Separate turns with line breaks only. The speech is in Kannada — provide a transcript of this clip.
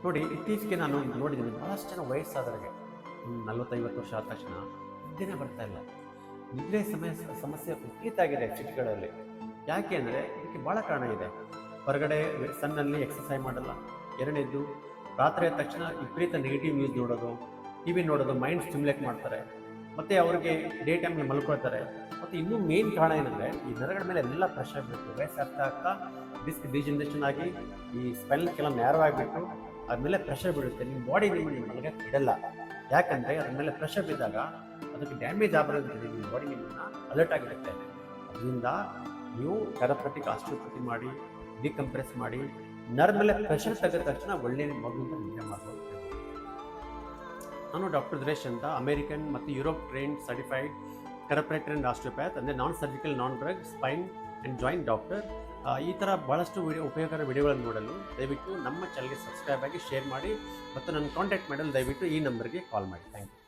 ನೋಡಿ ಇತ್ತೀಚೆಗೆ ನಾನು ನೋಡಿದ್ದೀನಿ ಭಾಳಷ್ಟು ಜನ ವಯಸ್ಸಾದವರಿಗೆ 40-50 ವರ್ಷ ಆದ ತಕ್ಷಣ ನಿದ್ದೆನೇ ಬರ್ತಾ ಇಲ್ಲ. ನಿದ್ರೆ ಸಮಸ್ಯೆ ವಿಪರೀತ ಆಗಿದೆ ಸಿಟಿಗಳಲ್ಲಿ. ಯಾಕೆ ಅಂದರೆ ಇದಕ್ಕೆ ಭಾಳ ಕಾರಣ ಇದೆ. ಹೊರಗಡೆ ಸನ್ನಲ್ಲಿ ಎಕ್ಸಸೈಸ್ ಮಾಡಲ್ಲ. ಎರಡನೇದು, ರಾತ್ರಿ ಆದ ತಕ್ಷಣ ವಿಪರೀತ ನೆಗೆಟಿವ್ ನ್ಯೂಸ್ ನೋಡೋದು, ಟಿ ವಿ ನೋಡೋದು, ಮೈಂಡ್ ಸ್ಟಿಮ್ಯುಲೇಟ್ ಮಾಡ್ತಾರೆ. ಮತ್ತು ಅವ್ರಿಗೆ ಡೇ ಟೈಮಲ್ಲಿ ಮಲ್ಕೊಳ್ತಾರೆ. ಮತ್ತು ಇನ್ನೂ ಮೇನ್ ಕಾರಣ ಏನಂದರೆ ಈ ನರಗಳ ಮೇಲೆ ಎಲ್ಲ ಪ್ರೆಷರ್ ಬೀಳುತ್ತೆ. ವಯಸ್ಸಾಗ್ತಾ ಆಗ್ತಾ ಡಿಸ್ಕ್ ಡಿಜನರೇಷನ್ ಆಗಿ ಈ ಸ್ಪೈನಲ್ ನ್ಯಾರೋ ಆಗಿಬಿಟ್ಟು ಅದ್ಮೇಲೆ ಪ್ರೆಷರ್ ಬೀಳುತ್ತೆ. ನಿಮ್ಮ ಬಾಡಿ ನಿಮ್ಮನ್ನು ಮಲಗಕ್ಕೆ ಬಿಡಲ್ಲ. ಯಾಕಂದರೆ ಅದ್ರ ಮೇಲೆ ಪ್ರೆಷರ್ ಬಿದ್ದಾಗ ಅದಕ್ಕೆ ಡ್ಯಾಮೇಜ್ ಆಗಬಾರ್ದು. ನಿಮ್ಮ ಬಾಡಿ ನಿಮ್ಮನ್ನು ಅಲರ್ಟ್ ಆಗಿರುತ್ತೆ. ಅದರಿಂದ ನೀವು ಥೆರಪಟಿಕ್ ಆಸ್ಟಿಯೋಪತಿ ಮಾಡಿ, ಡಿಕಂಪ್ರೆಸ್ ಮಾಡಿ, ನರ್ವ್ ಮೇಲೆ ಪ್ರೆಷರ್ ತೆಗೆದ ತಕ್ಷಣ ಒಳ್ಳೆಯ ಮಗುವಿಂದ ನಿದ್ದೆ ಮಾಡ್ಬೋದು. ನಾನು ಡಾಕ್ಟರ್ ದಿನೇಶ್ ಅಂತ, ಅಮೇರಿಕನ್ ಮತ್ತು Europe trained certified therapeutic and osteopath, ಅಂದರೆ non surgical, non drug, spine and joint doctor. ಈ ಥರ ಭಾಳಷ್ಟು ಉಪಯೋಗಕರ ವಿಡಿಯೋಗಳನ್ನು ನೋಡಲು ದಯವಿಟ್ಟು ನಮ್ಮ ಚಾನಲ್ಗೆ ಸಬ್ಸ್ಕ್ರೈಬ್ ಆಗಿ, ಶೇರ್ ಮಾಡಿ ಮತ್ತು ನನ್ನ ಕಾಂಟ್ಯಾಕ್ಟ್ ಮಾಡಲು ದಯವಿಟ್ಟು ಈ ನಂಬರ್ಗೆ ಕಾಲ್ ಮಾಡಿ. Thank you.